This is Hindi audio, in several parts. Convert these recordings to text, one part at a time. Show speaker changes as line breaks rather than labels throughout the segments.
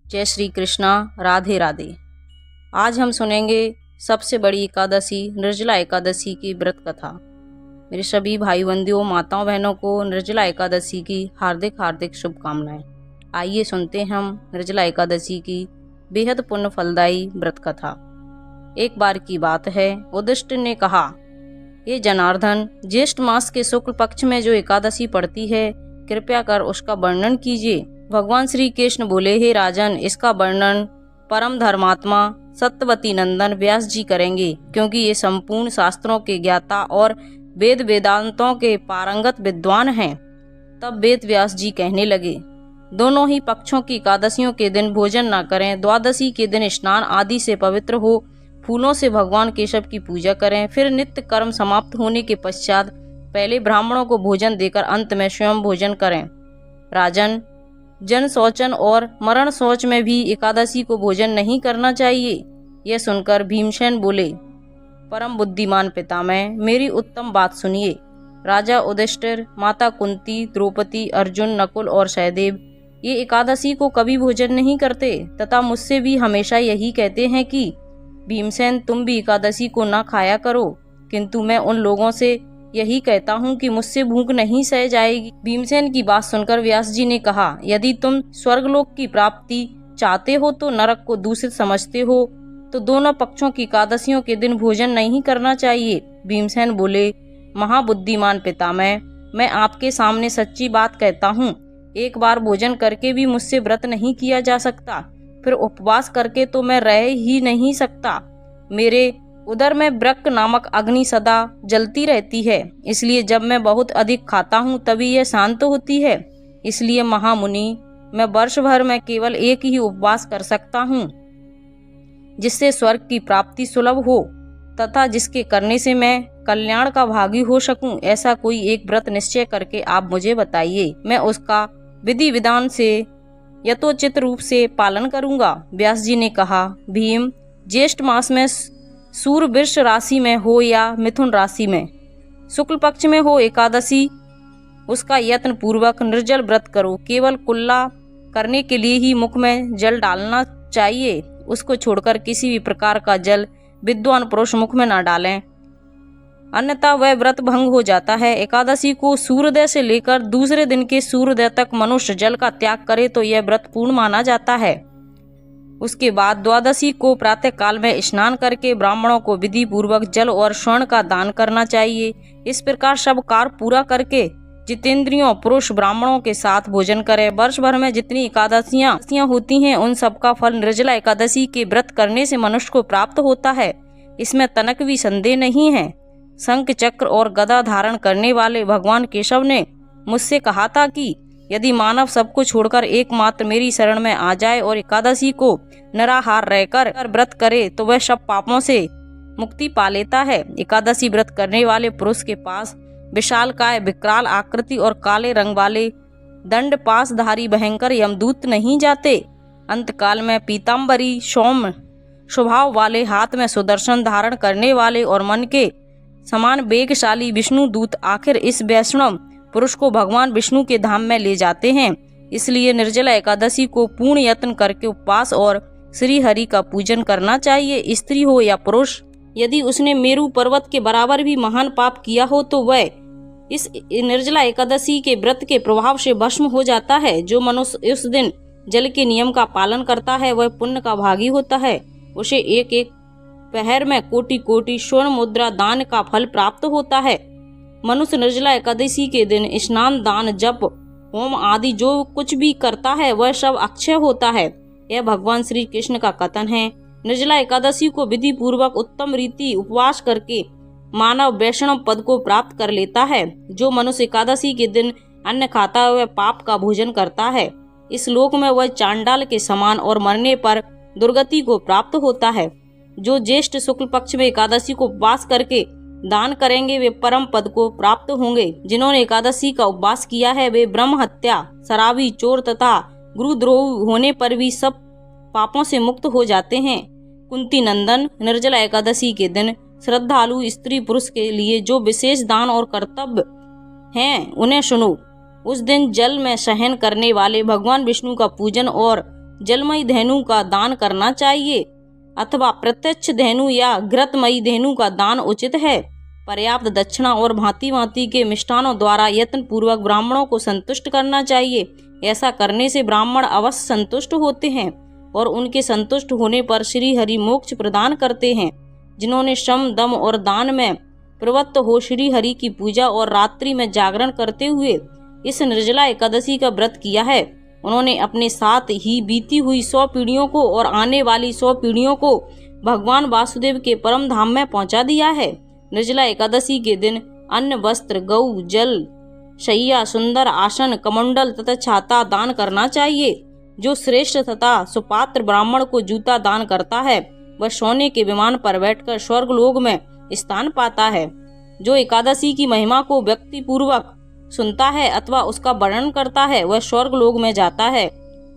जय श्री कृष्णा। राधे राधे। आज हम सुनेंगे सबसे बड़ी एकादशी निर्जला एकादशी की व्रत कथा। मेरे सभी भाई बंधुओं माताओं बहनों को निर्जला एकादशी की हार्दिक हार्दिक शुभकामनाएं। आइए सुनते हैं हम निर्जला एकादशी की बेहद पुण्य फलदायी व्रत कथा। एक बार की बात है, युधिष्ठिर ने कहा, हे जनार्दन, ज्येष्ठ मास के शुक्ल पक्ष में जो एकादशी पड़ती है, कृपया कर उसका वर्णन कीजिए। भगवान श्री कृष्ण बोले, हे राजन, इसका वर्णन परम धर्मात्मा सत्यवती नंदन व्यास जी करेंगे, क्योंकि ये संपूर्ण शास्त्रों के ज्ञाता और वेद वेदांतों के पारंगत विद्वान हैं। तब वेद व्यास जी कहने लगे, दोनों ही पक्षों की एकादशियों के दिन भोजन न करें। द्वादशी के दिन स्नान आदि से पवित्र हो फूलों से भगवान केशव की पूजा करें। फिर नित्य कर्म समाप्त होने के पश्चात पहले ब्राह्मणों को भोजन देकर अंत में स्वयं भोजन करें। राजन, जन शौचन और मरण शौच में भी एकादशी को भोजन नहीं करना चाहिए। यह सुनकर भीमसेन बोले, परम बुद्धिमान पितामह, मेरी उत्तम बात सुनिए। राजा युधिष्ठिर, माता कुंती, द्रौपदी, अर्जुन, नकुल और सहदेव ये एकादशी को कभी भोजन नहीं करते तथा मुझसे भी हमेशा यही कहते हैं कि भीमसेन, तुम भी एकादशी को न खाया करो, किंतु मैं उन लोगों से यही कहता हूँ कि मुझसे भूख नहीं सह जाएगी। भीमसेन की बात सुनकर व्यास जी ने कहा, यदि तुम स्वर्गलोक की प्राप्ति चाहते हो तो नरक को दूषित समझते हो तो दोनों पक्षों की एकादशियों के दिन भोजन नहीं करना चाहिए। भीमसेन बोले, महाबुद्धिमान पितामह, मैं आपके सामने सच्ची बात कहता हूँ, एक बार भोजन करके भी मुझसे व्रत नहीं किया जा सकता, फिर उपवास करके तो मैं रह ही नहीं सकता। मेरे उदर में वृक्क नामक अग्नि सदा जलती रहती है, इसलिए जब मैं बहुत अधिक खाता हूँ तभी यह शांत होती है। इसलिए महामुनि, मैं वर्ष भर में केवल एक ही उपवास कर सकता हूँ, जिससे स्वर्ग की प्राप्ति सुलभ हो तथा जिसके करने से मैं कल्याण का भागी हो सकूं। ऐसा कोई एक व्रत निश्चय करके आप मुझे बताइए, मैं उसका विधि विधान से यथोचित रूप से पालन करूंगा। व्यास जी ने कहा, भीम, ज्येष्ठ मास में सूर्य वृष राशि में हो या मिथुन राशि में, शुक्ल पक्ष में हो एकादशी, उसका यत्न पूर्वक निर्जल व्रत करो। केवल कुल्ला करने के लिए ही मुख में जल डालना चाहिए, उसको छोड़कर किसी भी प्रकार का जल विद्वान पुरुष मुख में न डालें, अन्यथा वह व्रत भंग हो जाता है। एकादशी को सूर्योदय से लेकर दूसरे दिन के सूर्योदय तक मनुष्य जल का त्याग करे तो यह व्रत पूर्ण माना जाता है। उसके बाद द्वादशी को प्रातः काल में स्नान करके ब्राह्मणों को विधि पूर्वक जल और स्वर्ण का दान करना चाहिए। इस प्रकार सब कार्य पूरा करके जितेंद्रियों पुरुष ब्राह्मणों के साथ भोजन करें। वर्ष भर में जितनी एकादशियां होती हैं, उन सब का फल निर्जला एकादशी के व्रत करने से मनुष्य को प्राप्त होता है, इसमें तनक भी संदेह नहीं है। शंख चक्र और गदा धारण करने वाले भगवान केशव ने मुझसे कहा था कि यदि मानव सबको छोड़कर एकमात्र मेरी शरण में आ जाए और एकादशी को निराहार रहकर व्रत करे तो वह सब पापों से मुक्ति पा लेता है। एकादशी व्रत करने वाले पुरुष के पास विशालकाय, विकराल आकृति और काले रंग वाले दंड पासधारी भयंकर यमदूत नहीं जाते। अंतकाल में पीताम्बरी सौम्य स्वभाव वाले, हाथ में सुदर्शन धारण करने वाले और मन के समान वेगशाली विष्णु दूत आखिर इस वैष्णव पुरुष को भगवान विष्णु के धाम में ले जाते हैं। इसलिए निर्जला एकादशी को पूर्ण यत्न करके उपवास और श्री हरि का पूजन करना चाहिए। स्त्री हो या पुरुष, यदि उसने मेरू पर्वत के बराबर भी महान पाप किया हो तो वह इस निर्जला एकादशी के व्रत के प्रभाव से भस्म हो जाता है। जो मनुष्य उस दिन जल के नियम का पालन करता है वह पुण्य का भागी होता है। उसे एक एक पहर में कोटि कोटि स्वर्ण मुद्रा दान का फल प्राप्त होता है। मनुष्य निर्जला एकादशी के दिन स्नान, दान, जप, होम आदि जो कुछ भी करता है वह सब अक्षय होता है। यह भगवान श्री कृष्ण का कथन है। निर्जला एकादशी को विधि पूर्वक उत्तम रीति उपवास करके मानव वैष्णव पद को प्राप्त कर लेता है। जो मनुष्य एकादशी के दिन अन्न खाता है वह पाप का भोजन करता है। इस लोक में वह चांडाल के समान और मरने पर दुर्गति को प्राप्त होता है। जो ज्येष्ठ शुक्ल पक्ष में एकादशी को उपवास करके दान करेंगे वे परम पद को प्राप्त होंगे। जिन्होंने एकादशी का उपवास किया है वे ब्रह्म हत्या, शराबी, चोर तथा गुरुद्रोह होने पर भी सब पापों से मुक्त हो जाते हैं। कुंती नंदन, निर्जला एकादशी के दिन श्रद्धालु स्त्री पुरुष के लिए जो विशेष दान और कर्तव्य हैं उन्हें सुनो। उस दिन जल में शयन करने वाले भगवान विष्णु का पूजन और जलमयी धेनु का दान करना चाहिए अथवा प्रत्यक्ष धेनु या घृतमयी धेनु का दान उचित है। पर्याप्त दक्षिणा और भांति भांति के मिष्टानों द्वारा यत्न पूर्वक ब्राह्मणों को संतुष्ट करना चाहिए। ऐसा करने से ब्राह्मण अवश्य संतुष्ट होते हैं और उनके संतुष्ट होने पर श्री हरि मोक्ष प्रदान करते हैं। जिन्होंने श्रम, दम और दान में प्रवृत्त हो श्री हरि की पूजा और रात्रि में जागरण करते हुए इस निर्जला एकादशी का व्रत किया है, उन्होंने अपने साथ ही बीती हुई 100 पीढ़ियों को और आने वाली 100 पीढ़ियों को भगवान वासुदेव के परम धाम में पहुंचा दिया है। निर्जला एकादशी के दिन अन्न, वस्त्र, गौ, जल, शैया, सुंदर आसन, कमंडल तथा छाता दान करना चाहिए। जो श्रेष्ठ तथा सुपात्र ब्राह्मण को जूता दान करता है वह सोने के विमान पर बैठकर स्वर्ग लोक में स्थान पाता है। जो एकादशी की महिमा को व्यक्ति पूर्वक सुनता है अथवा उसका वर्णन करता है वह स्वर्ग लोक में जाता है।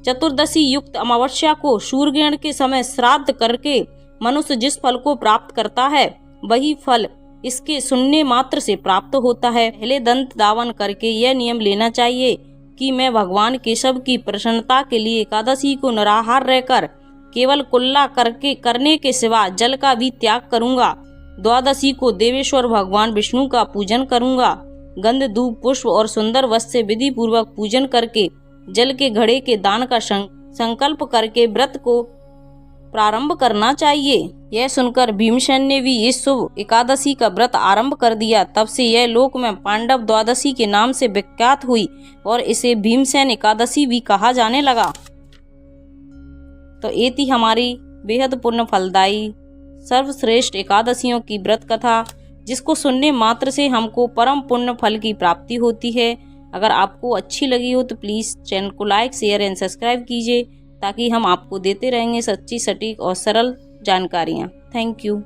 चतुर्दशी युक्त अमावस्या को सूर्यग्रहण के समय श्राद्ध करके मनुष्य जिस फल को प्राप्त करता है वही फल इसके सुनने मात्र से प्राप्त होता है। पहले दंत दावन करके यह नियम लेना चाहिए कि मैं भगवान केशव की प्रसन्नता के लिए एकादशी को निराहार रहकर केवल कुल्ला करने के सिवा जल का भी त्याग करूंगा। द्वादशी को देवेश्वर भगवान विष्णु का पूजन करूंगा। गंध, धूप, पुष्प और सुंदर वस्त्र से विधि पूर्वक पूजन करके जल के घड़े के दान का संकल्प करके व्रत को प्रारंभ करना चाहिए। यह सुनकर भीमसेन ने भी इस शुभ एकादशी का व्रत आरंभ कर दिया। तब से यह लोक में पांडव द्वादशी के नाम से विख्यात हुई और इसे भीमसेन एकादशी भी कहा जाने लगा। तो ये थी हमारी बेहद पुण्य फलदायी सर्वश्रेष्ठ एकादशियों की व्रत कथा, जिसको सुनने मात्र से हमको परम पुण्य फल की प्राप्ति होती है। अगर आपको अच्छी लगी हो तो प्लीज़ चैनल को लाइक, शेयर एंड सब्सक्राइब कीजिए ताकि हम आपको देते रहेंगे सच्ची, सटीक और सरल जानकारियाँ। Thank you.